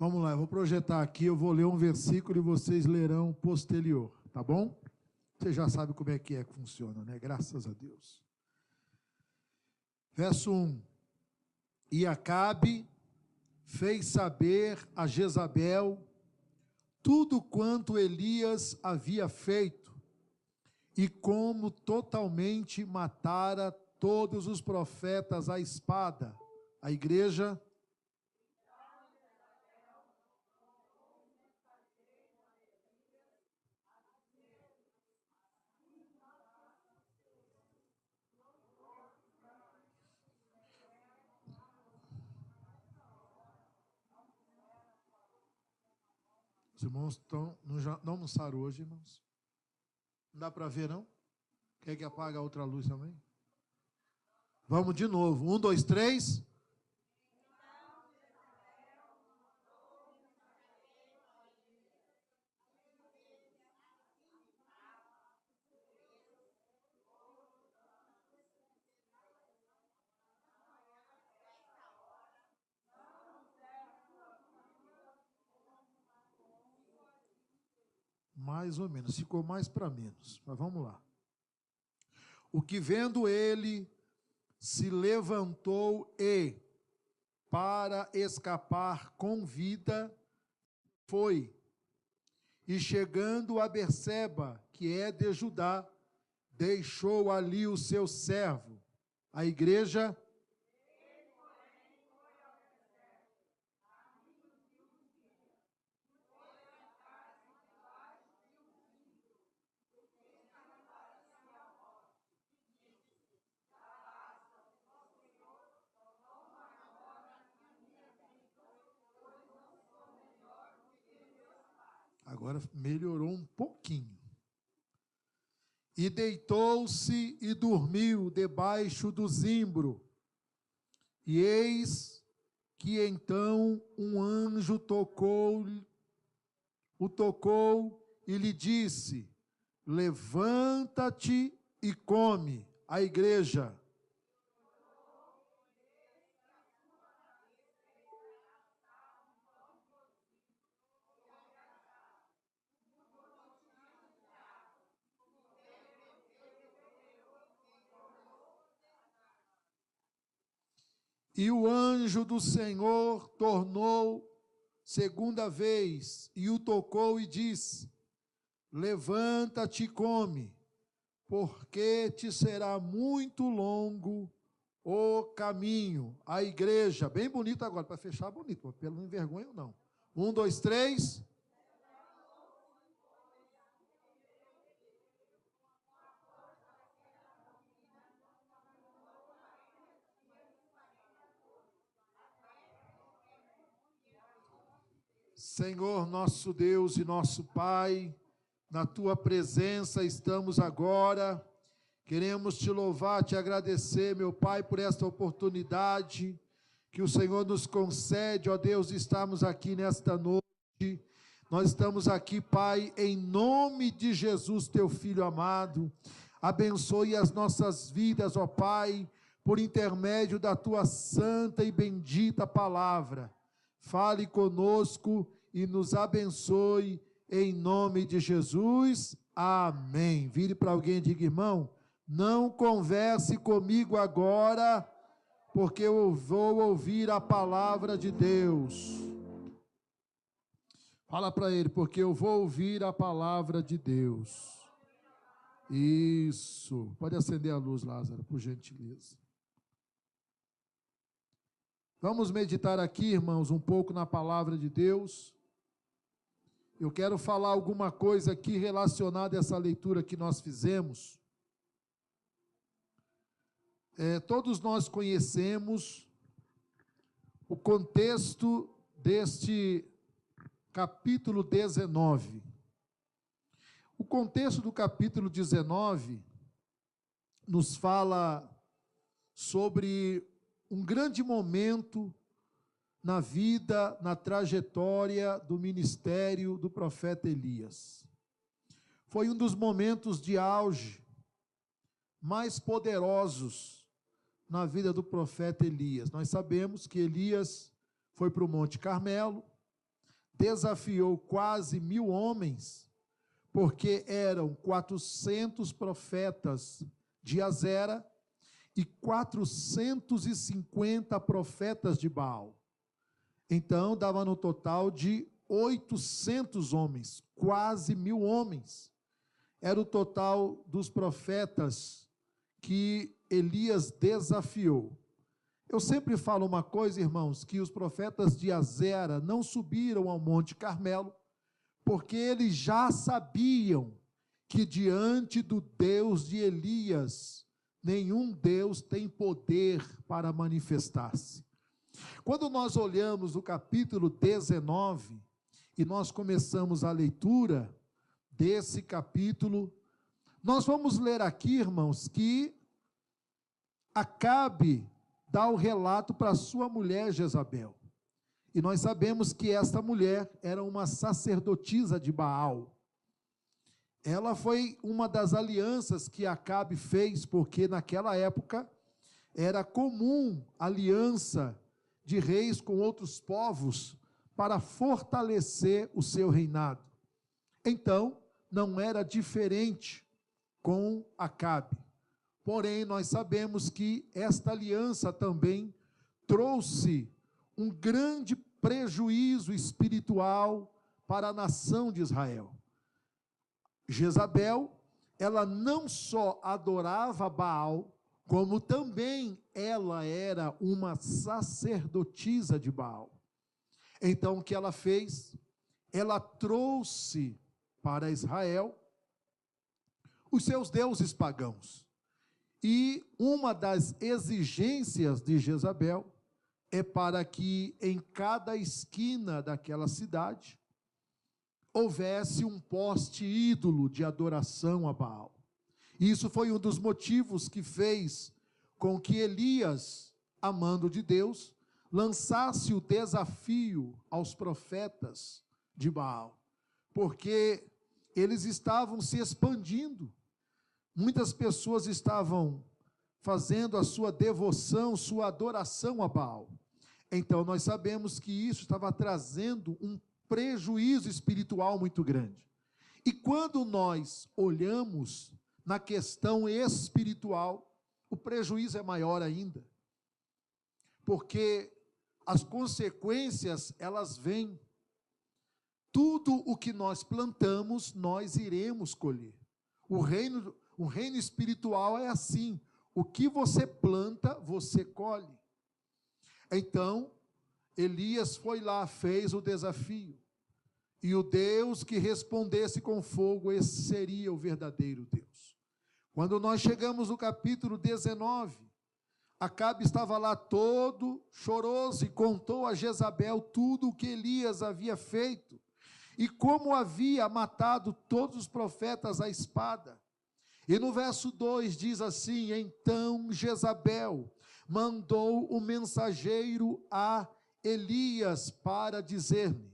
Vamos lá, eu vou projetar aqui, eu vou ler um versículo e vocês lerão posterior, tá bom? Você já sabe como é que funciona, né? Graças a Deus. Verso 1. E Acabe fez saber a Jezabel tudo quanto Elias havia feito e como totalmente matara todos os profetas à espada. A igreja... Os irmãos não almoçaram hoje, irmãos? Não dá para ver, não? Quer que apague a outra luz também? Vamos de novo. 1, 2, 3. Mais ou menos, ficou mais para menos, mas vamos lá. O que vendo ele, se levantou e, para escapar com vida, foi. E chegando a Berseba, que é de Judá, deixou ali o seu servo. A igreja... Agora melhorou um pouquinho. E deitou-se e dormiu debaixo do zimbro. E eis que então um anjo o tocou e lhe disse: levanta-te e come. A igreja... E o anjo do Senhor tornou segunda vez e o tocou e disse: levanta-te e come, porque te será muito longo o caminho. A igreja, bem bonito agora, para fechar bonito, pelo não envergonha não. 1, 2, 3. Senhor, nosso Deus e nosso Pai, na Tua presença estamos agora. Queremos Te louvar, Te agradecer, meu Pai, por esta oportunidade que o Senhor nos concede, ó Deus, de estarmos aqui nesta noite. Nós estamos aqui, Pai, em nome de Jesus, Teu Filho amado. Abençoe as nossas vidas, ó Pai, por intermédio da Tua santa e bendita palavra. Fale conosco e nos abençoe em nome de Jesus. Amém. Vire para alguém e diga: irmão, não converse comigo agora, porque eu vou ouvir a palavra de Deus. Fala para ele: porque eu vou ouvir a palavra de Deus. Isso. Pode acender a luz, Lázaro, por gentileza. Vamos meditar aqui, irmãos, um pouco na palavra de Deus. Eu quero falar alguma coisa aqui relacionada a essa leitura que nós fizemos. Todos nós conhecemos o contexto deste capítulo 19. O contexto do capítulo 19 nos fala sobre um grande momento na vida, na trajetória do ministério do profeta Elias. Foi um dos momentos de auge mais poderosos na vida do profeta Elias. Nós sabemos que Elias foi para o Monte Carmelo, desafiou quase 1.000 homens, porque eram 400 profetas de Azera e 450 profetas de Baal. Então, dava no total de 800 homens, quase 1.000 homens. Era o total dos profetas que Elias desafiou. Eu sempre falo uma coisa, irmãos, que os profetas de Azera não subiram ao Monte Carmelo, porque eles já sabiam que diante do Deus de Elias, nenhum Deus tem poder para manifestar-se. Quando nós olhamos o capítulo 19, e nós começamos a leitura desse capítulo, nós vamos ler aqui, irmãos, que Acabe dá o relato para sua mulher Jezabel. E nós sabemos que esta mulher era uma sacerdotisa de Baal. Ela foi uma das alianças que Acabe fez, porque naquela época era comum aliança de reis com outros povos para fortalecer o seu reinado. Então, não era diferente com Acabe. Porém, nós sabemos que esta aliança também trouxe um grande prejuízo espiritual para a nação de Israel. Jezabel, ela não só adorava Baal, como também ela era uma sacerdotisa de Baal. Então, o que ela fez? Ela trouxe para Israel os seus deuses pagãos. E uma das exigências de Jezabel é para que em cada esquina daquela cidade houvesse um poste ídolo de adoração a Baal. Isso foi um dos motivos que fez com que Elias, amando de Deus, lançasse o desafio aos profetas de Baal, porque eles estavam se expandindo. Muitas pessoas estavam fazendo a sua devoção, sua adoração a Baal. Então, nós sabemos que isso estava trazendo um prejuízo espiritual muito grande. E quando nós olhamos na questão espiritual, o prejuízo é maior ainda. Porque as consequências, elas vêm. Tudo o que nós plantamos, nós iremos colher. O reino espiritual é assim: o que você planta, você colhe. Então, Elias foi lá, fez o desafio, e o Deus que respondesse com fogo, esse seria o verdadeiro Deus. Quando nós chegamos no capítulo 19, Acabe estava lá todo choroso e contou a Jezabel tudo o que Elias havia feito, e como havia matado todos os profetas à espada. E no verso 2 diz assim: então Jezabel mandou o mensageiro a Elias para dizer-lhe: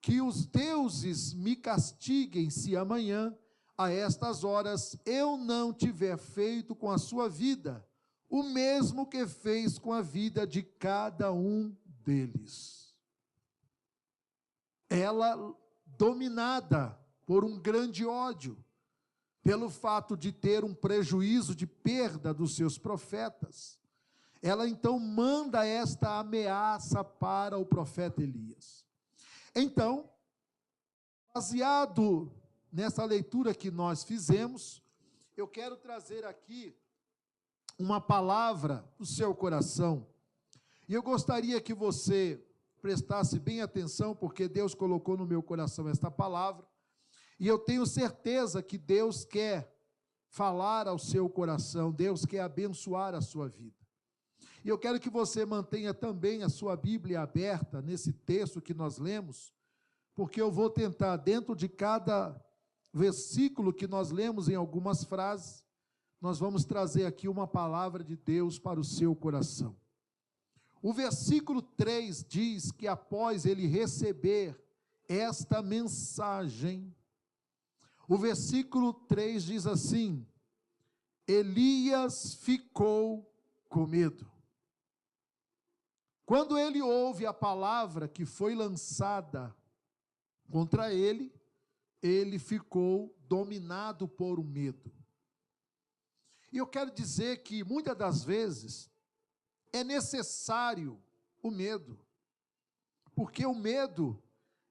que os deuses me castiguem se amanhã, a estas horas, eu não tiver feito com a sua vida o mesmo que fez com a vida de cada um deles. Ela, dominada por um grande ódio, pelo fato de ter um prejuízo de perda dos seus profetas, ela então manda esta ameaça para o profeta Elias. Então, baseado nessa leitura que nós fizemos, eu quero trazer aqui uma palavra do seu coração, e eu gostaria que você prestasse bem atenção, porque Deus colocou no meu coração esta palavra, e eu tenho certeza que Deus quer falar ao seu coração, Deus quer abençoar a sua vida. E eu quero que você mantenha também a sua Bíblia aberta nesse texto que nós lemos, porque eu vou tentar, dentro de cada versículo que nós lemos em algumas frases, nós vamos trazer aqui uma palavra de Deus para o seu coração. O versículo 3 diz que após ele receber esta mensagem, o versículo 3 diz assim: Elias ficou com medo. Quando ele ouve a palavra que foi lançada contra ele, ele ficou dominado por um medo. E eu quero dizer que muitas das vezes é necessário o medo, porque o medo,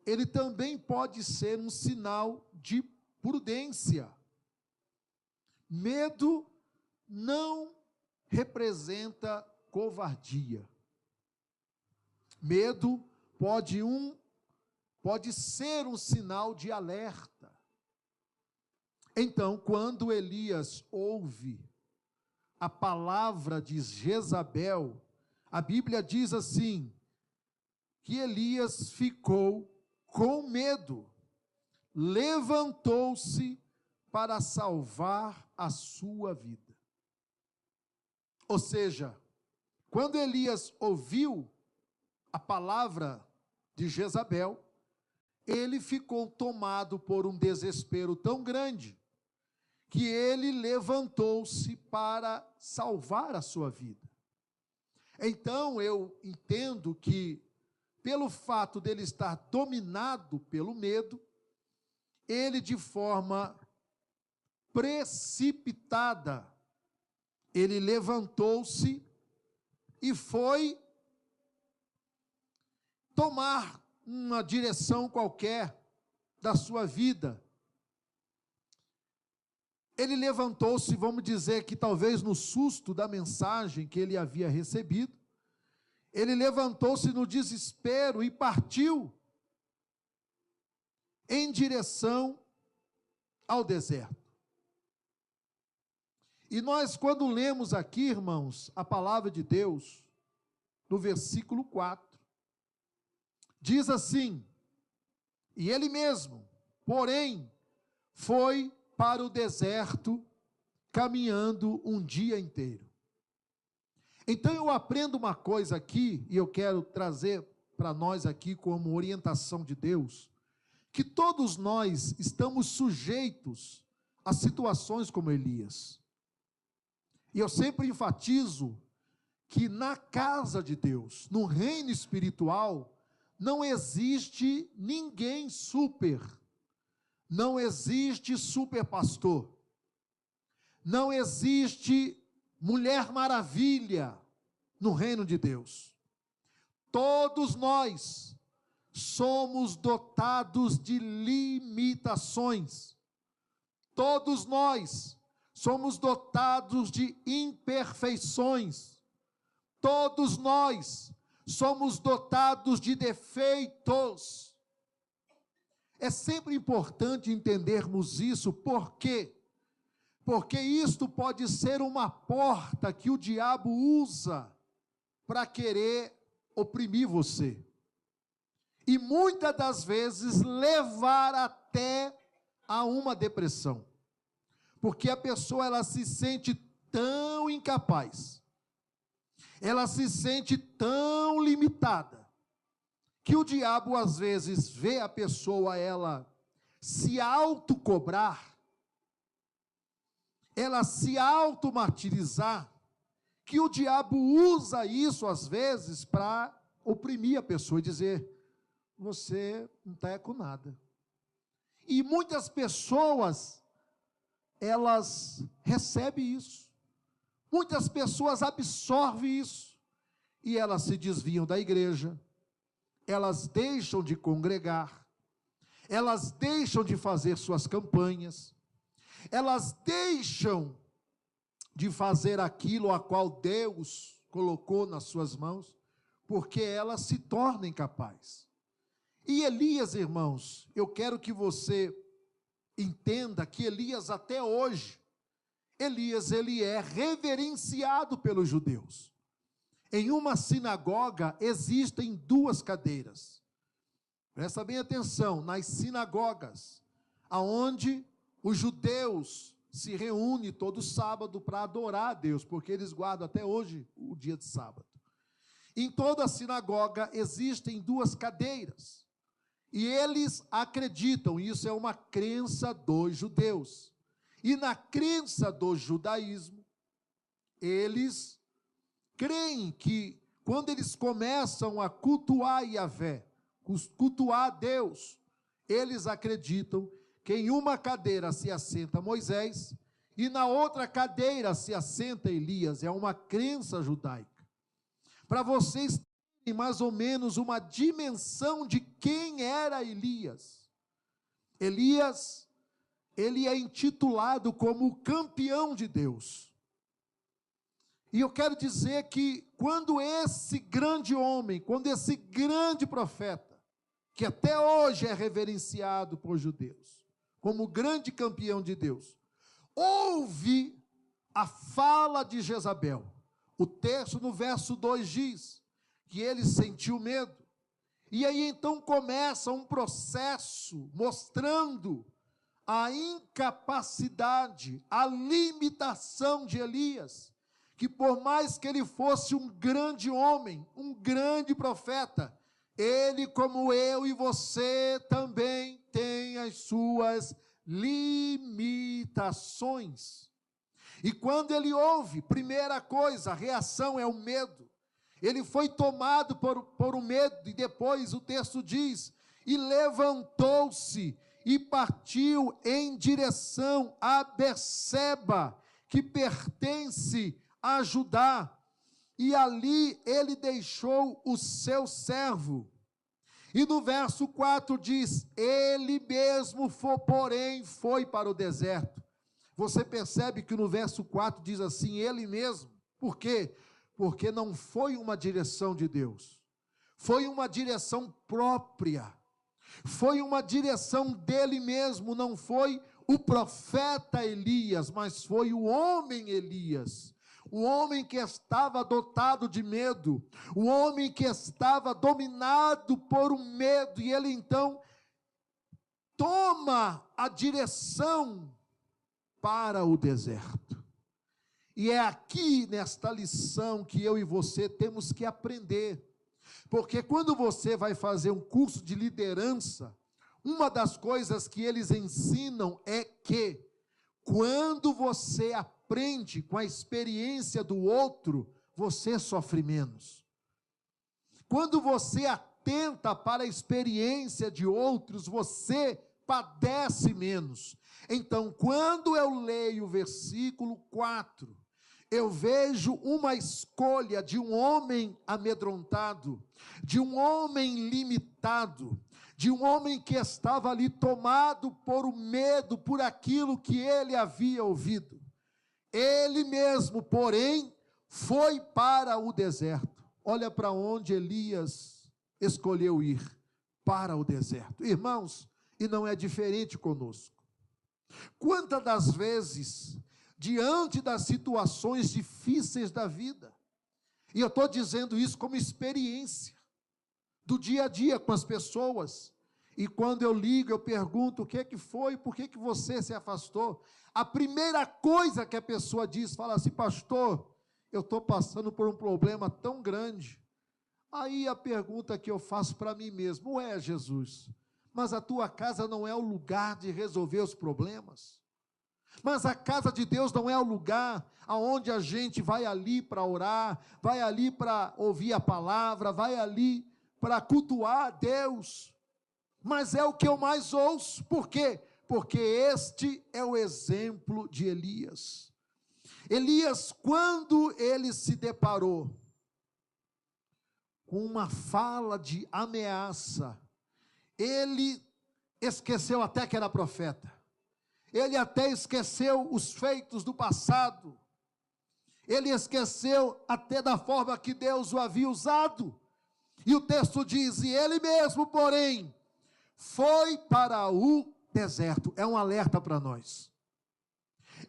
ele também pode ser um sinal de prudência. Medo não representa covardia. Medo pode ser um sinal de alerta. Então, quando Elias ouve a palavra de Jezabel, a Bíblia diz assim, que Elias ficou com medo, levantou-se para salvar a sua vida. Ou seja, quando Elias ouviu a palavra de Jezabel, ele ficou tomado por um desespero tão grande, que ele levantou-se para salvar a sua vida. Então eu entendo que, pelo fato dele estar dominado pelo medo, ele de forma precipitada, ele levantou-se e foi tomar uma direção qualquer da sua vida. Ele levantou-se, vamos dizer que talvez no susto da mensagem que ele havia recebido, ele levantou-se no desespero e partiu em direção ao deserto. E nós, quando lemos aqui, irmãos, a palavra de Deus, no versículo 4, diz assim, e ele mesmo, porém, foi para o deserto, caminhando um dia inteiro. Então eu aprendo uma coisa aqui, e eu quero trazer para nós aqui como orientação de Deus, que todos nós estamos sujeitos a situações como Elias. E eu sempre enfatizo que na casa de Deus, no reino espiritual, não existe ninguém super. Não existe super pastor. Não existe mulher maravilha no reino de Deus. Todos nós somos dotados de limitações. Todos nós somos dotados de imperfeições. Todos nós somos dotados de defeitos. É sempre importante entendermos isso, por quê? Porque isto pode ser uma porta que o diabo usa para querer oprimir você. E muitas das vezes levar até a uma depressão. Porque a pessoa, ela se sente tão incapaz, ela se sente tão limitada, que o diabo às vezes vê a pessoa, ela se autocobrar, ela se automartirizar, que o diabo usa isso às vezes para oprimir a pessoa e dizer, você não está com nada. E muitas pessoas, elas recebem isso. Muitas pessoas absorvem isso, e elas se desviam da igreja, elas deixam de congregar, elas deixam de fazer suas campanhas, elas deixam de fazer aquilo a qual Deus colocou nas suas mãos, porque elas se tornam incapazes. E Elias, irmãos, eu quero que você entenda que Elias até hoje, Elias, ele é reverenciado pelos judeus. Em uma sinagoga existem duas cadeiras. Presta bem atenção, nas sinagogas, aonde os judeus se reúnem todo sábado para adorar a Deus, porque eles guardam até hoje o dia de sábado. Em toda a sinagoga existem duas cadeiras. E eles acreditam, isso é uma crença dos judeus. E na crença do judaísmo, eles creem que quando eles começam a cultuar Yahvé, cultuar Deus, eles acreditam que em uma cadeira se assenta Moisés e na outra cadeira se assenta Elias. É uma crença judaica. Para vocês terem mais ou menos uma dimensão de quem era Elias. Elias, ele é intitulado como o campeão de Deus. E eu quero dizer que quando esse grande homem, quando esse grande profeta, que até hoje é reverenciado por judeus, como o grande campeão de Deus, ouve a fala de Jezabel. O texto no verso 2 diz que ele sentiu medo. E aí então começa um processo mostrando a incapacidade, a limitação de Elias, que por mais que ele fosse um grande homem, um grande profeta, ele, como eu e você, também tem as suas limitações. E quando ele ouve, primeira coisa, a reação é o medo. Ele foi tomado por um medo, e depois o texto diz, e levantou-se e partiu em direção a Berseba, que pertence a Judá, e ali ele deixou o seu servo. E no verso 4 diz, ele mesmo foi para o deserto. Você percebe que no verso 4 diz assim, ele mesmo. Por quê? Porque não foi uma direção de Deus, foi uma direção própria, foi uma direção dele mesmo, não foi o profeta Elias, mas foi o homem Elias, o homem que estava dotado de medo, o homem que estava dominado por um medo, e ele então toma a direção para o deserto. E é aqui, nesta lição, que eu e você temos que aprender. Porque quando você vai fazer um curso de liderança, uma das coisas que eles ensinam é que, quando você aprende com a experiência do outro, você sofre menos. Quando você atenta para a experiência de outros, você padece menos. Então, quando eu leio o versículo 4, eu vejo uma escolha de um homem amedrontado, de um homem limitado, de um homem que estava ali tomado por o medo, por aquilo que ele havia ouvido. Ele mesmo, porém, foi para o deserto. Olha para onde Elias escolheu ir, para o deserto. Irmãos, e não é diferente conosco. Quantas das vezes, diante das situações difíceis da vida, e eu estou dizendo isso como experiência, do dia a dia com as pessoas, e quando eu ligo, eu pergunto, o que foi, por que você se afastou? A primeira coisa que a pessoa diz, fala assim, pastor, eu estou passando por um problema tão grande. Aí a pergunta que eu faço para mim mesmo, Jesus, mas a tua casa não é o lugar de resolver os problemas? Mas a casa de Deus não é o lugar aonde a gente vai ali para orar, vai ali para ouvir a palavra, vai ali para cultuar a Deus. Mas é o que eu mais ouço. Por quê? Porque este é o exemplo de Elias. Elias, quando ele se deparou com uma fala de ameaça, ele esqueceu até que era profeta. Ele até esqueceu os feitos do passado. Ele esqueceu até da forma que Deus o havia usado. E o texto diz, e ele mesmo, porém, foi para o deserto. É um alerta para nós.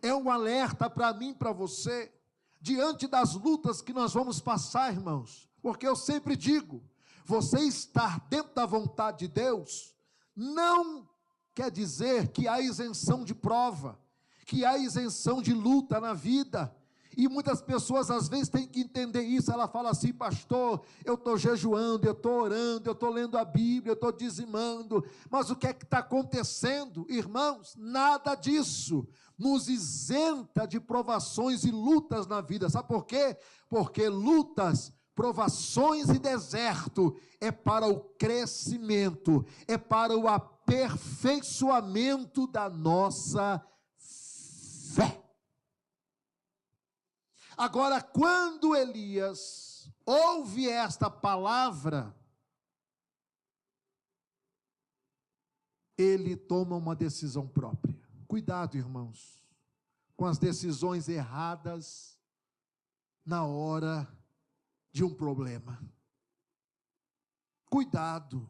É um alerta para mim, para você, diante das lutas que nós vamos passar, irmãos. Porque eu sempre digo, você estar dentro da vontade de Deus, não quer dizer que há isenção de prova, que há isenção de luta na vida. E muitas pessoas às vezes têm que entender isso. Ela fala assim, pastor, eu estou jejuando, eu estou orando, eu estou lendo a Bíblia, eu estou dizimando, mas o que é que está acontecendo? Irmãos, nada disso nos isenta de provações e lutas na vida. Sabe por quê? Porque lutas, provações e deserto é para o crescimento, é para o aprendizado, aperfeiçoamento da nossa fé. Agora, quando Elias ouve esta palavra, ele toma uma decisão própria. Cuidado, irmãos, com as decisões erradas na hora de um problema. Cuidado.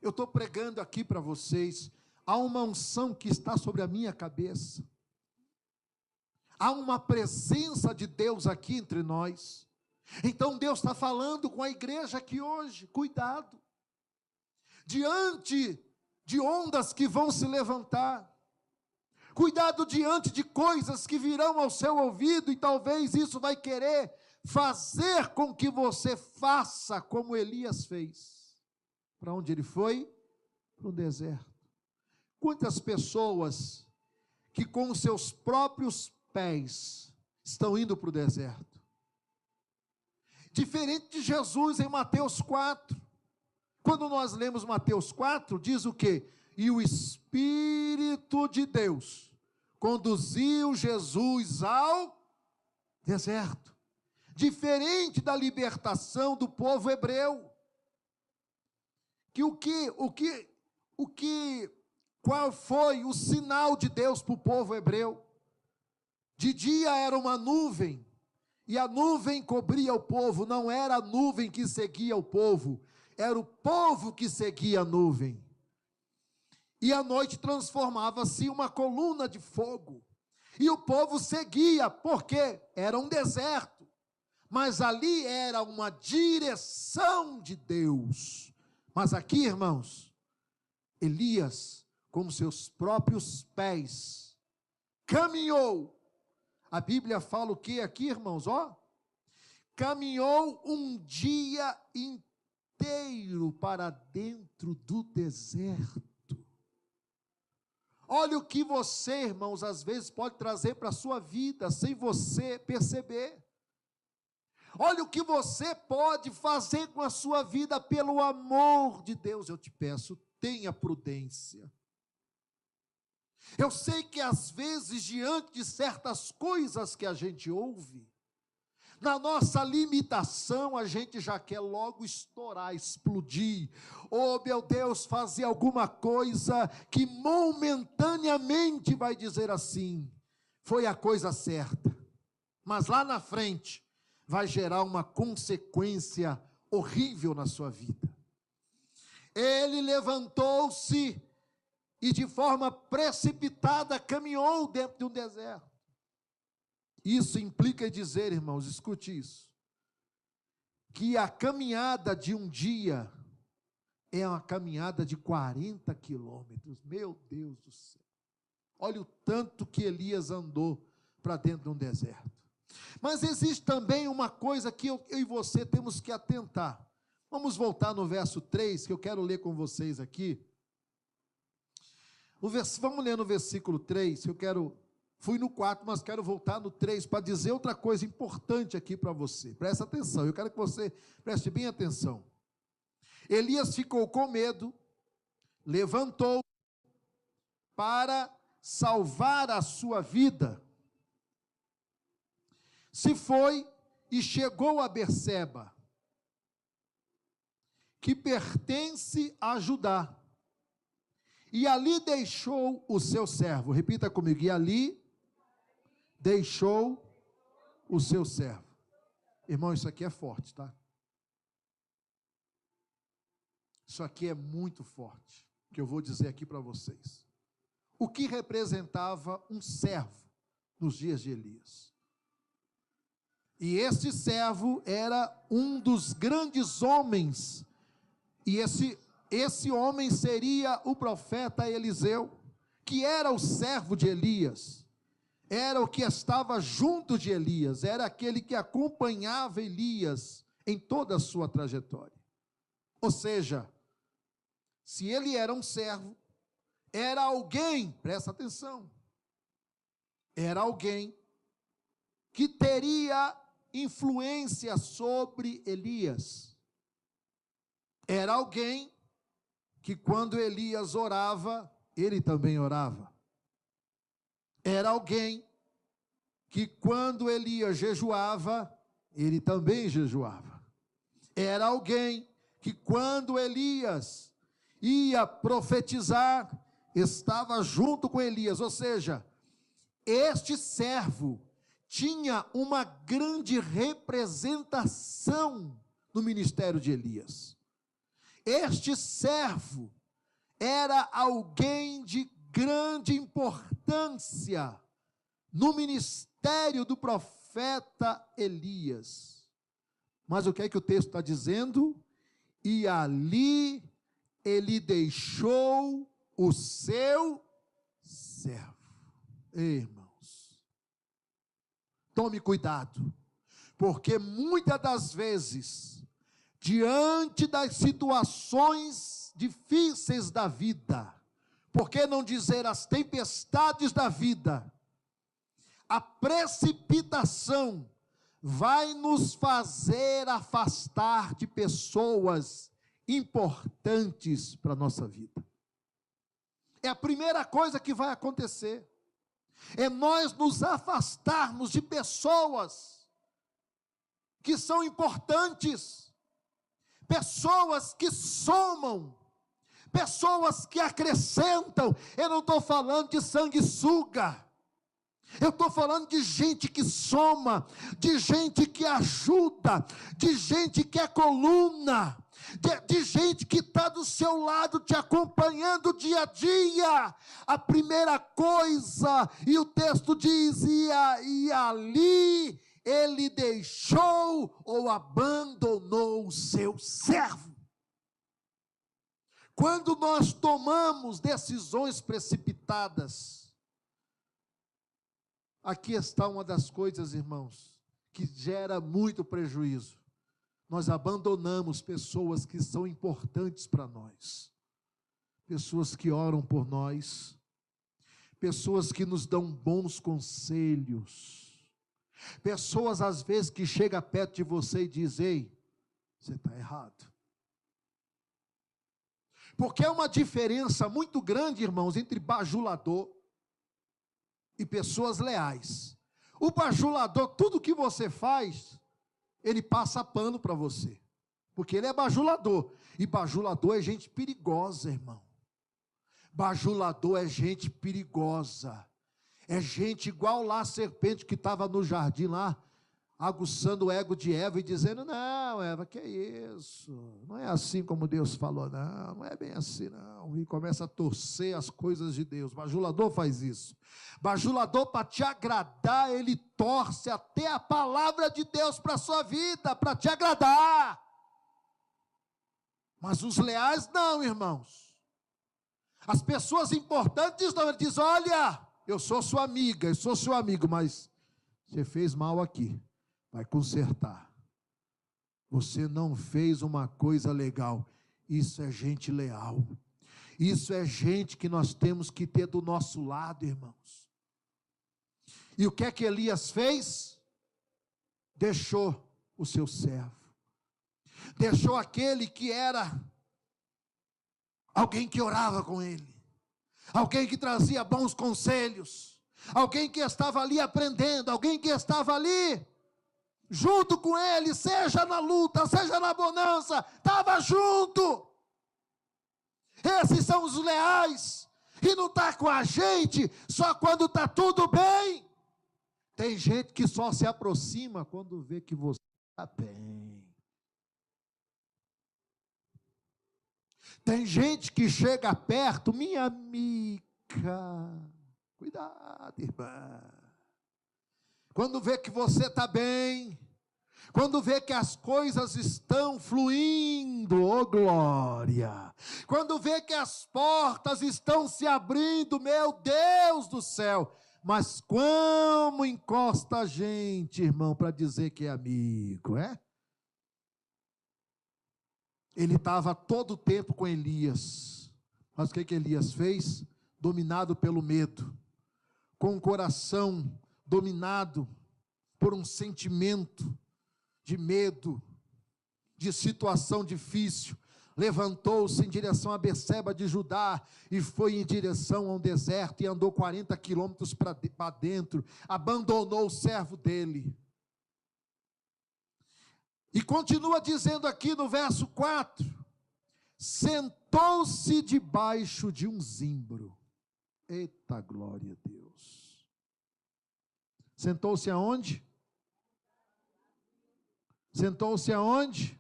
Eu estou pregando aqui para vocês, há uma unção que está sobre a minha cabeça. Há uma presença de Deus aqui entre nós. Então Deus está falando com a igreja aqui hoje. Cuidado. Diante de ondas que vão se levantar. Cuidado diante de coisas que virão ao seu ouvido e talvez isso vai querer fazer com que você faça como Elias fez. Para onde ele foi? Para o deserto. Quantas pessoas que com seus próprios pés estão indo para o deserto? Diferente de Jesus em Mateus 4. Quando nós lemos Mateus 4, diz o quê? E o Espírito de Deus conduziu Jesus ao deserto. Diferente da libertação do povo hebreu. Qual foi o sinal de Deus para o povo hebreu? De dia era uma nuvem, e a nuvem cobria o povo, não era a nuvem que seguia o povo, era o povo que seguia a nuvem. E à noite transformava-se uma coluna de fogo, e o povo seguia, porque era um deserto, mas ali era uma direção de Deus. Mas aqui, irmãos, Elias, com seus próprios pés, caminhou. A Bíblia fala o que aqui, irmãos? Caminhou um dia inteiro para dentro do deserto. Olha o que você, irmãos, às vezes pode trazer para a sua vida, sem você perceber. Olha o que você pode fazer com a sua vida, pelo amor de Deus, eu te peço, tenha prudência. Eu sei que às vezes, diante de certas coisas que a gente ouve, na nossa limitação, a gente já quer logo estourar, explodir. Oh, meu Deus, fazer alguma coisa que momentaneamente vai dizer assim, foi a coisa certa. Mas lá na frente, vai gerar uma consequência horrível na sua vida. Ele levantou-se e de forma precipitada caminhou dentro de um deserto. Isso implica dizer, irmãos, escute isso, que a caminhada de um dia é uma caminhada de 40 quilômetros. Meu Deus do céu. Olha o tanto que Elias andou para dentro de um deserto. Mas existe também uma coisa que eu e você temos que atentar. Vamos voltar no verso 3, que eu quero ler com vocês aqui. Vamos ler no versículo 3, fui no 4, mas quero voltar no 3, para dizer outra coisa importante aqui para você. Presta atenção, eu quero que você preste bem atenção. Elias ficou com medo, levantou para salvar a sua vida. Se foi e chegou a Berseba, que pertence a Judá, e ali deixou o seu servo. Repita comigo, e ali deixou o seu servo. Irmão, isso aqui é forte, tá? Isso aqui é muito forte, que eu vou dizer aqui para vocês. O que representava um servo nos dias de Elias? E este servo era um dos grandes homens, e esse homem seria o profeta Eliseu, que era o servo de Elias, era o que estava junto de Elias, era aquele que acompanhava Elias em toda a sua trajetória. Ou seja, se ele era um servo, era alguém, presta atenção, era alguém que teria influência sobre Elias. Era alguém que quando Elias orava, ele também orava. Era alguém que quando Elias jejuava, ele também jejuava. Era alguém que quando Elias ia profetizar, estava junto com Elias. Ou seja, este servo tinha uma grande representação no ministério de Elias. Este servo era alguém de grande importância no ministério do profeta Elias. Mas o que é que o texto está dizendo? E ali ele deixou o seu servo. Ei, irmãos, tome cuidado, porque muitas das vezes, diante das situações difíceis da vida, por que não dizer as tempestades da vida, a precipitação vai nos fazer afastar de pessoas importantes para a nossa vida. É a primeira coisa que vai acontecer, é nós nos afastarmos de pessoas que são importantes, pessoas que somam, pessoas que acrescentam. Eu não estou falando de sanguessuga, eu estou falando de gente que soma, de gente que ajuda, de gente que é coluna, de gente que está do seu lado, te acompanhando dia a dia. A primeira coisa, e o texto diz, e ali ele deixou ou abandonou o seu servo. Quando nós tomamos decisões precipitadas, aqui está uma das coisas, irmãos, que gera muito prejuízo. Nós abandonamos pessoas que são importantes para nós, pessoas que oram por nós, pessoas que nos dão bons conselhos, pessoas às vezes que chegam perto de você e dizem: ei, você está errado. Porque é uma diferença muito grande, irmãos, entre bajulador e pessoas leais. O bajulador, tudo que você faz, ele passa pano para você, porque ele é bajulador, e bajulador é gente perigosa, irmão. Bajulador é gente perigosa, é gente igual lá a serpente que estava no jardim lá, aguçando o ego de Eva e dizendo: não, Eva, que é isso? Não é assim como Deus falou, não é bem assim não. E começa a torcer as coisas de Deus. Bajulador faz isso. Bajulador, para te agradar, ele torce até a palavra de Deus para a sua vida, para te agradar. Mas os leais não, irmãos. As pessoas importantes não, ele diz: olha, eu sou sua amiga, eu sou seu amigo, mas você fez mal aqui. Vai consertar. Você não fez uma coisa legal. Isso é gente leal. Isso é gente que nós temos que ter do nosso lado, irmãos. E o que é que Elias fez? Deixou o seu servo. Deixou aquele que era alguém que orava com ele. Alguém que trazia bons conselhos. Alguém que estava ali aprendendo. Alguém que estava ali junto com ele, seja na luta, seja na bonança, estava junto. Esses são os leais, e não está com a gente só quando está tudo bem. Tem gente que só se aproxima quando vê que você está bem. Tem gente que chega perto, minha amiga, cuidado, irmã. Quando vê que você está bem, quando vê que as coisas estão fluindo, oh glória, quando vê que as portas estão se abrindo, meu Deus do céu, mas como encosta a gente, irmão, para dizer que é amigo, é? Ele estava todo o tempo com Elias, mas o que Elias fez? Dominado pelo medo, com o coração dominado por um sentimento de medo, de situação difícil, levantou-se em direção a Beceba de Judá, e foi em direção a um deserto, e andou 40 quilômetros para dentro, abandonou o servo dele. E continua dizendo aqui no verso 4, sentou-se debaixo de um zimbro. Eita glória a Deus. Sentou-se aonde? Sentou-se aonde?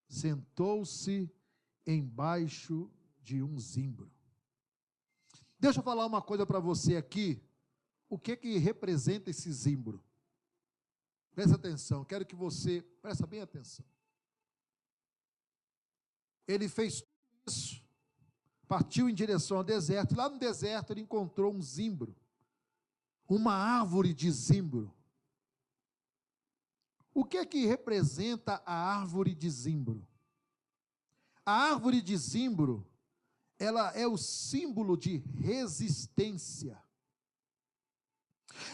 Sentou-se embaixo de um zimbro. Deixa eu falar uma coisa para você aqui. O que representa esse zimbro? Presta atenção, quero que você preste bem atenção. Ele fez tudo isso, partiu em direção ao deserto, e lá no deserto ele encontrou um zimbro, uma árvore de zimbro. O que representa a árvore de zimbro? A árvore de zimbro, ela é o símbolo de resistência.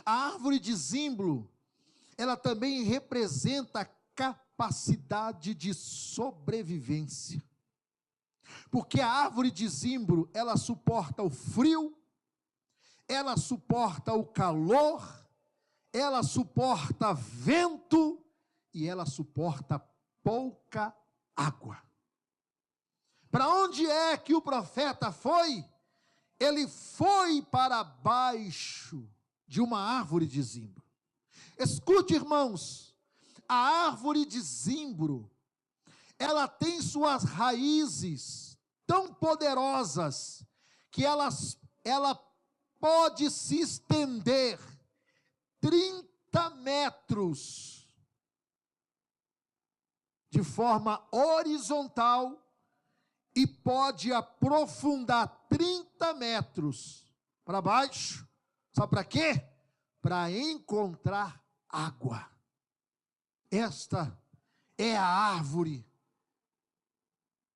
A árvore de zimbro, ela também representa a capacidade de sobrevivência. Porque a árvore de zimbro, ela suporta o frio, ela suporta o calor, ela suporta vento e ela suporta pouca água. Para onde é que o profeta foi? Ele foi para baixo de uma árvore de zimbro. Escute, irmãos, a árvore de zimbro, ela tem suas raízes tão poderosas que ela pode se estender 30 metros de forma horizontal e pode aprofundar 30 metros para baixo. Sabe para quê? Para encontrar água. Esta é a árvore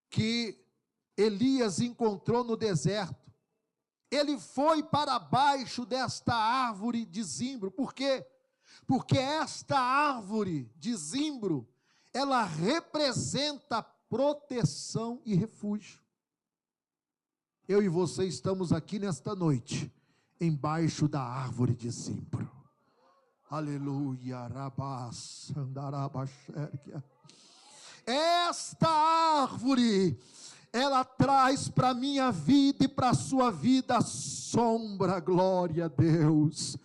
que Elias encontrou no deserto. Ele foi para baixo desta árvore de zimbro. Por quê? Porque esta árvore de zimbro, ela representa proteção e refúgio. Eu e você estamos aqui nesta noite, embaixo da árvore de zimbro. Aleluia, rabás, andarabaxérquia. Esta árvore, ela traz para a minha vida e para a sua vida sombra, glória a Deus.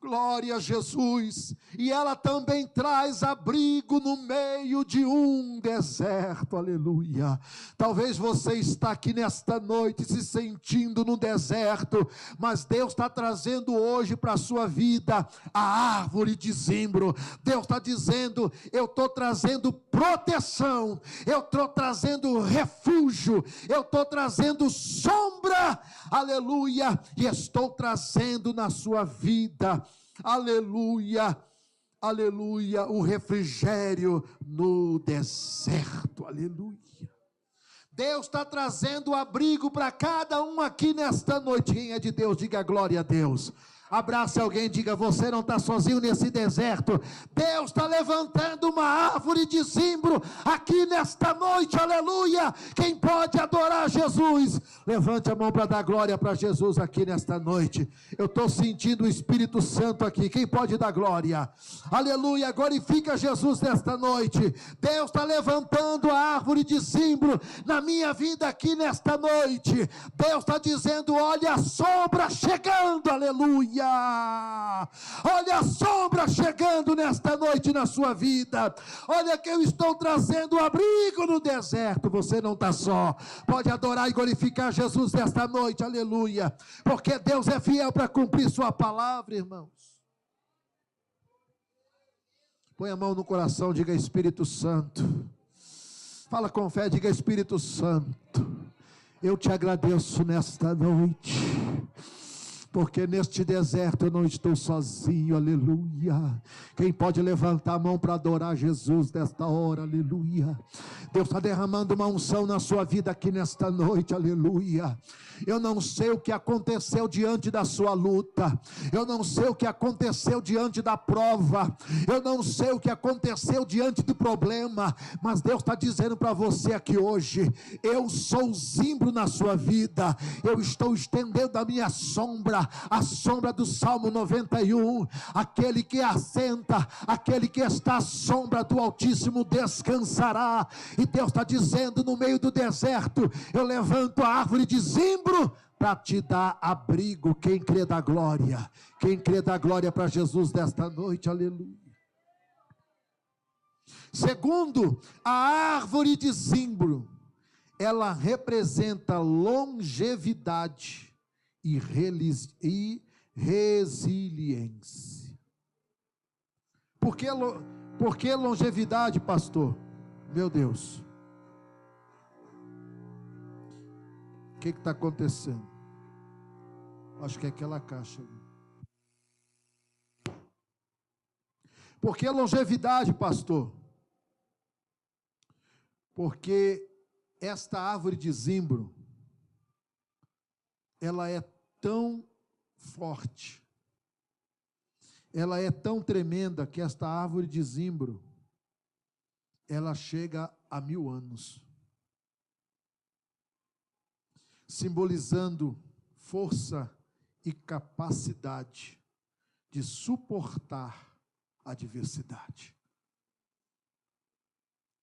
Glória a Jesus, e ela também traz abrigo no meio de um deserto, aleluia. Talvez você está aqui nesta noite se sentindo no deserto, mas Deus está trazendo hoje para a sua vida a árvore de zimbro. Deus está dizendo, eu estou trazendo proteção, eu estou trazendo refúgio, eu estou trazendo sombra, aleluia, e estou trazendo na sua vida, aleluia, aleluia, o refrigério no deserto, aleluia. Deus está trazendo abrigo para cada um aqui nesta noite. Quem é de Deus, diga glória a Deus. Abrace alguém e diga, você não está sozinho nesse deserto. Deus está levantando uma árvore de zimbro aqui nesta noite, aleluia. Quem pode adorar Jesus, levante a mão para dar glória para Jesus aqui nesta noite. Eu estou sentindo o Espírito Santo aqui. Quem pode dar glória? Aleluia, glorifica Jesus nesta noite. Deus está levantando a árvore de zimbro na minha vida aqui nesta noite. Deus está dizendo, olha a sombra chegando, aleluia. Olha a sombra chegando nesta noite na sua vida. Olha que eu estou trazendo abrigo no deserto. Você não está só. Pode adorar e glorificar Jesus nesta noite, aleluia. Porque Deus é fiel para cumprir sua palavra, irmãos. Põe a mão no coração, diga Espírito Santo. Fala com fé, diga Espírito Santo. Eu te agradeço nesta noite. porque neste deserto eu não estou sozinho, aleluia. Quem pode levantar a mão para adorar Jesus nesta hora, aleluia. Deus está derramando uma unção na sua vida aqui nesta noite, aleluia. Eu não sei o que aconteceu diante da sua luta, eu não sei o que aconteceu diante da prova, eu não sei o que aconteceu diante do problema, mas Deus está dizendo para você aqui hoje: eu sou o zimbro na sua vida, eu estou estendendo a minha sombra, a sombra do Salmo 91, aquele que assenta, aquele que está à sombra do Altíssimo descansará. E Deus está dizendo: no meio do deserto, eu levanto a árvore de zimbro para te dar abrigo. Quem crê da glória? Quem crê da glória para Jesus desta noite? Aleluia. Segundo, a árvore de zimbro, ela representa longevidade e resiliência. Por que longevidade, pastor? Meu Deus, o que está acontecendo? Acho que é aquela caixa. Por que longevidade, pastor? Porque esta árvore de zimbro, ela é tão forte, ela é tão tremenda, que esta árvore de zimbro, ela chega a 1000 anos, simbolizando força e capacidade de suportar a adversidade.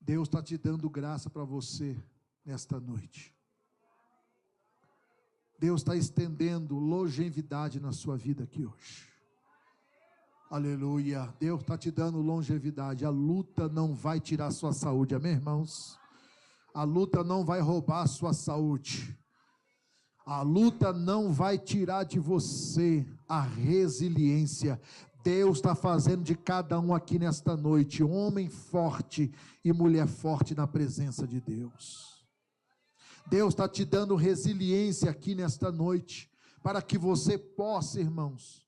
Deus está te dando graça para você nesta noite. Deus está estendendo longevidade na sua vida aqui hoje. Aleluia. Deus está te dando longevidade. A luta não vai tirar a sua saúde, amém, irmãos? A luta não vai roubar a sua saúde. A luta não vai tirar de você a resiliência. Deus está fazendo de cada um aqui nesta noite homem forte e mulher forte na presença de Deus. Deus está te dando resiliência aqui nesta noite, para que você possa, irmãos,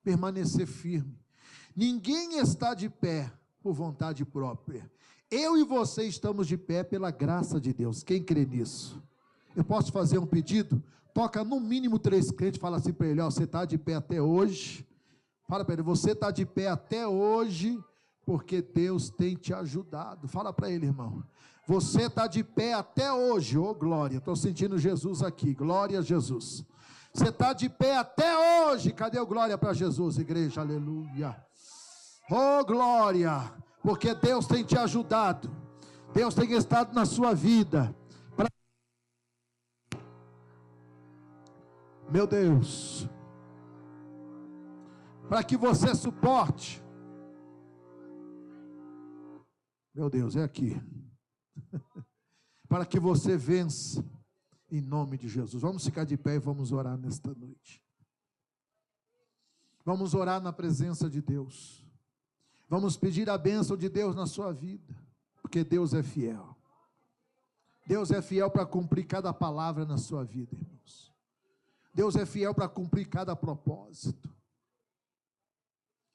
permanecer firme. Ninguém está de pé por vontade própria. Eu e você estamos de pé pela graça de Deus. Quem crê nisso? Eu posso fazer um pedido? Toca no mínimo 3 crentes, fala assim para ele: ó, você está de pé até hoje. Fala para ele: você está de pé até hoje, porque Deus tem te ajudado. Fala para ele, irmão: você está de pé até hoje, ô glória. Estou sentindo Jesus aqui, glória a Jesus. Você está de pé até hoje. Cadê o glória para Jesus, igreja? Aleluia. Oh glória, porque Deus tem te ajudado, Deus tem estado na sua vida. Meu Deus, para que você suporte. Meu Deus, é aqui. Para que você vença, em nome de Jesus. Vamos ficar de pé e vamos orar nesta noite. Vamos orar na presença de Deus. Vamos pedir a bênção de Deus na sua vida, porque Deus é fiel. Deus é fiel para cumprir cada palavra na sua vida, irmãos. Deus é fiel para cumprir cada propósito.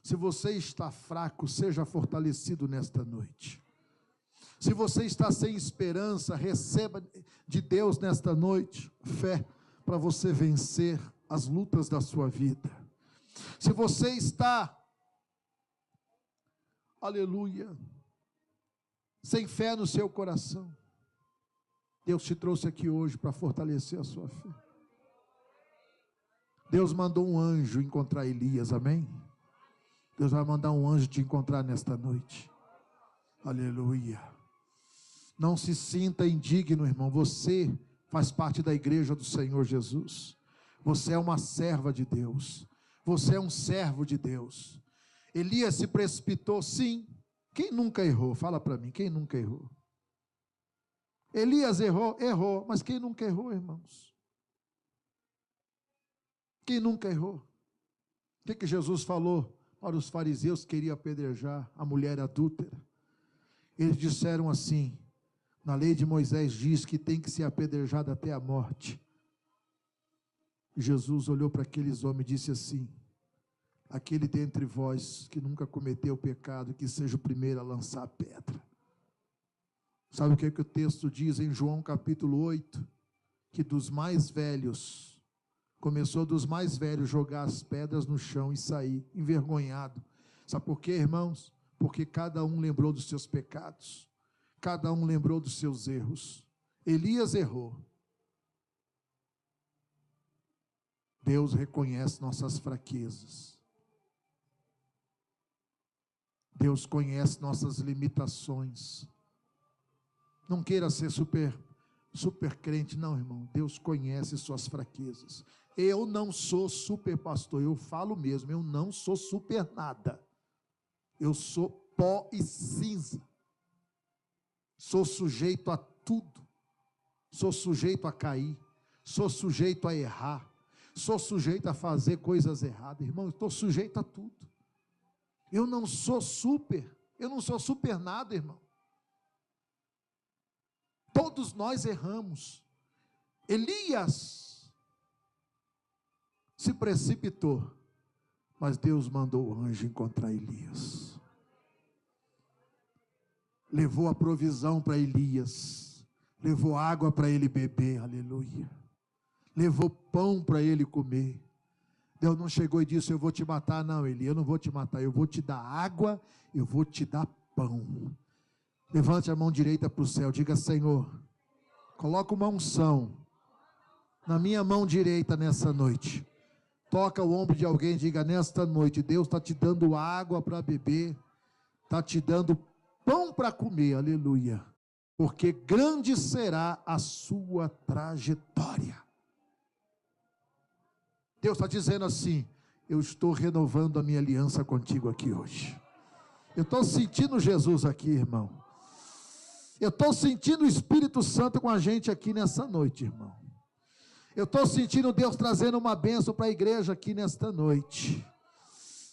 Se você está fraco, seja fortalecido nesta noite. Se você está sem esperança, receba de Deus nesta noite fé para você vencer as lutas da sua vida. Se você está, aleluia, sem fé no seu coração, Deus te trouxe aqui hoje para fortalecer a sua fé. Deus mandou um anjo encontrar Elias, amém? Deus vai mandar um anjo te encontrar nesta noite. Aleluia. Não se sinta indigno, irmão. Você faz parte da igreja do Senhor Jesus. Você é uma serva de Deus. Você é um servo de Deus. Elias se precipitou, sim. Quem nunca errou? Fala para mim, quem nunca errou? Elias errou, mas quem nunca errou, irmãos? Quem nunca errou? O que Jesus falou para os fariseus que queriam apedrejar a mulher adúltera? Eles disseram assim: na lei de Moisés diz que tem que ser apedrejado até a morte. Jesus olhou para aqueles homens e disse assim: aquele dentre vós que nunca cometeu pecado, que seja o primeiro a lançar a pedra. Sabe o que o texto diz em João capítulo 8? Que dos mais velhos, começou dos mais velhos jogar as pedras no chão e sair envergonhado. Sabe por quê, irmãos? Porque cada um lembrou dos seus pecados, cada um lembrou dos seus erros. Elias errou. Deus reconhece nossas fraquezas. Deus conhece nossas limitações. Não queira ser super crente, não, irmão. Deus conhece suas fraquezas. Eu não sou super pastor, eu falo mesmo, eu não sou super nada. Eu sou pó e cinza. Sou sujeito a tudo. Sou sujeito a cair. Sou sujeito a errar. Sou sujeito a fazer coisas erradas. Irmão, eu estou sujeito a tudo. Eu não sou super nada, irmão. Todos nós erramos. Elias se precipitou, mas Deus mandou o anjo encontrar Elias. Levou a provisão para Elias, levou água para ele beber, aleluia. Levou pão para ele comer. Deus não chegou e disse: eu vou te matar. Não, Elias, eu não vou te matar, eu vou te dar água, eu vou te dar pão. Levante a mão direita para o céu, diga: Senhor, coloca uma unção na minha mão direita nessa noite. Toca o ombro de alguém e diga: nesta noite Deus está te dando água para beber, está te dando pão para comer, aleluia, porque grande será a sua trajetória. Deus está dizendo assim: eu estou renovando a minha aliança contigo aqui hoje. Eu estou sentindo Jesus aqui, irmão. Eu estou sentindo o Espírito Santo com a gente aqui nessa noite, irmão. Eu estou sentindo Deus trazendo uma bênção para a igreja aqui nesta noite.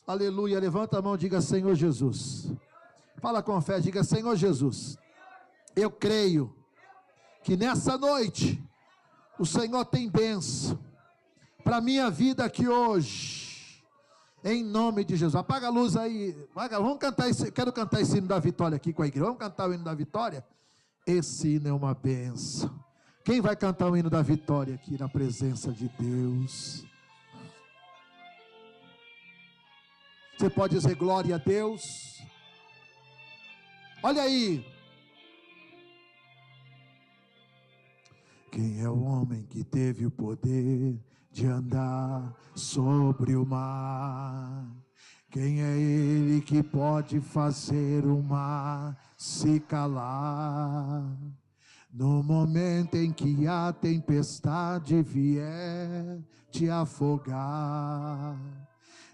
Aleluia, levanta a mão e diga: Senhor Jesus. Fala com fé, diga: Senhor Jesus, eu creio que nessa noite o Senhor tem bênção para a minha vida aqui hoje, em nome de Jesus. Apaga a luz aí, vamos cantar esse, quero cantar esse hino da vitória aqui com a igreja. Vamos cantar o hino da vitória? Esse hino é uma bênção. Quem vai cantar o hino da vitória aqui na presença de Deus? Você pode dizer glória a Deus? Olha aí. Quem é o homem que teve o poder de andar sobre o mar? Quem é ele que pode fazer o mar se calar? No momento em que a tempestade vier te afogar,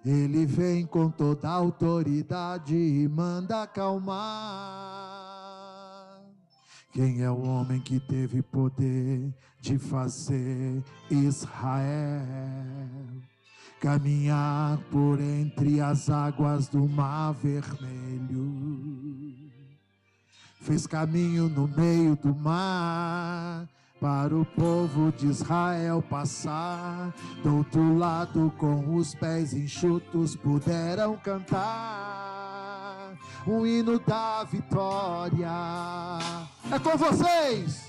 ele vem com toda a autoridade e manda acalmar. Quem é o homem que teve poder de fazer Israel caminhar por entre as águas do Mar Vermelho? Fez caminho no meio do mar para o povo de Israel passar. Do outro lado, com os pés enxutos, puderam cantar o hino da vitória. É com vocês!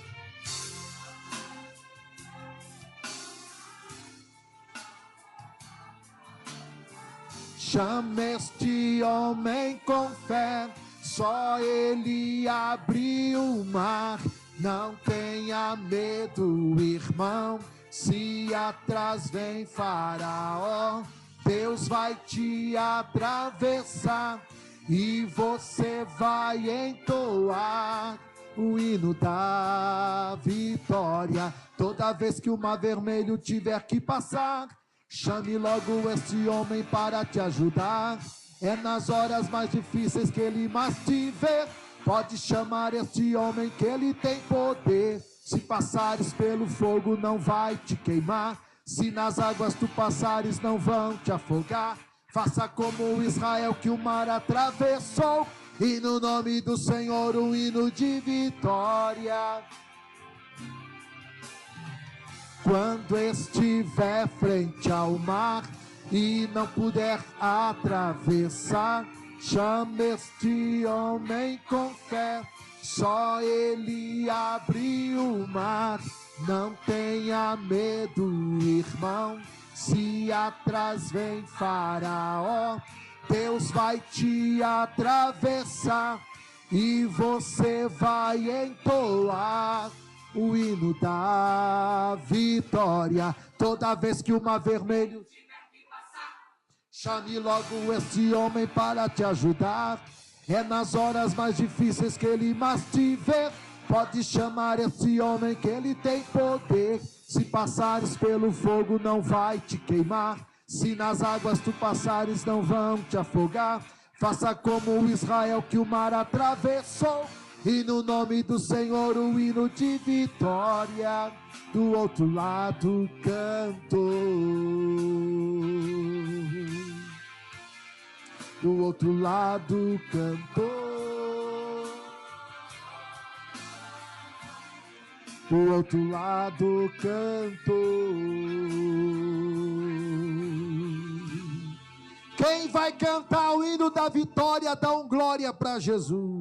Chame este homem com fé, só ele abriu o mar. Não tenha medo, irmão, se atrás vem Faraó, Deus vai te atravessar e você vai entoar o hino da vitória. Toda vez que o Mar Vermelho tiver que passar, chame logo este homem para te ajudar. É nas horas mais difíceis que ele mais te vê. Pode chamar este homem que ele tem poder. Se passares pelo fogo não vai te queimar. Se nas águas tu passares não vão te afogar. Faça como Israel que o mar atravessou, e no nome do Senhor um hino de vitória. Quando estiver frente ao mar e não puder atravessar, chame este homem com fé, só ele abre o mar. Não tenha medo, irmão, se atrás vem Faraó, Deus vai te atravessar e você vai entoar o hino da vitória. Toda vez que o mar vermelho chame logo este homem para te ajudar. É nas horas mais difíceis que ele mais te vê. Pode chamar este homem que ele tem poder. Se passares pelo fogo não vai te queimar. Se nas águas tu passares não vão te afogar. Faça como o Israel que o mar atravessou. E no nome do Senhor o hino de vitória do outro lado cantou. Do outro lado cantou. Do outro lado cantou. Quem vai cantar o hino da vitória, dá um glória para Jesus.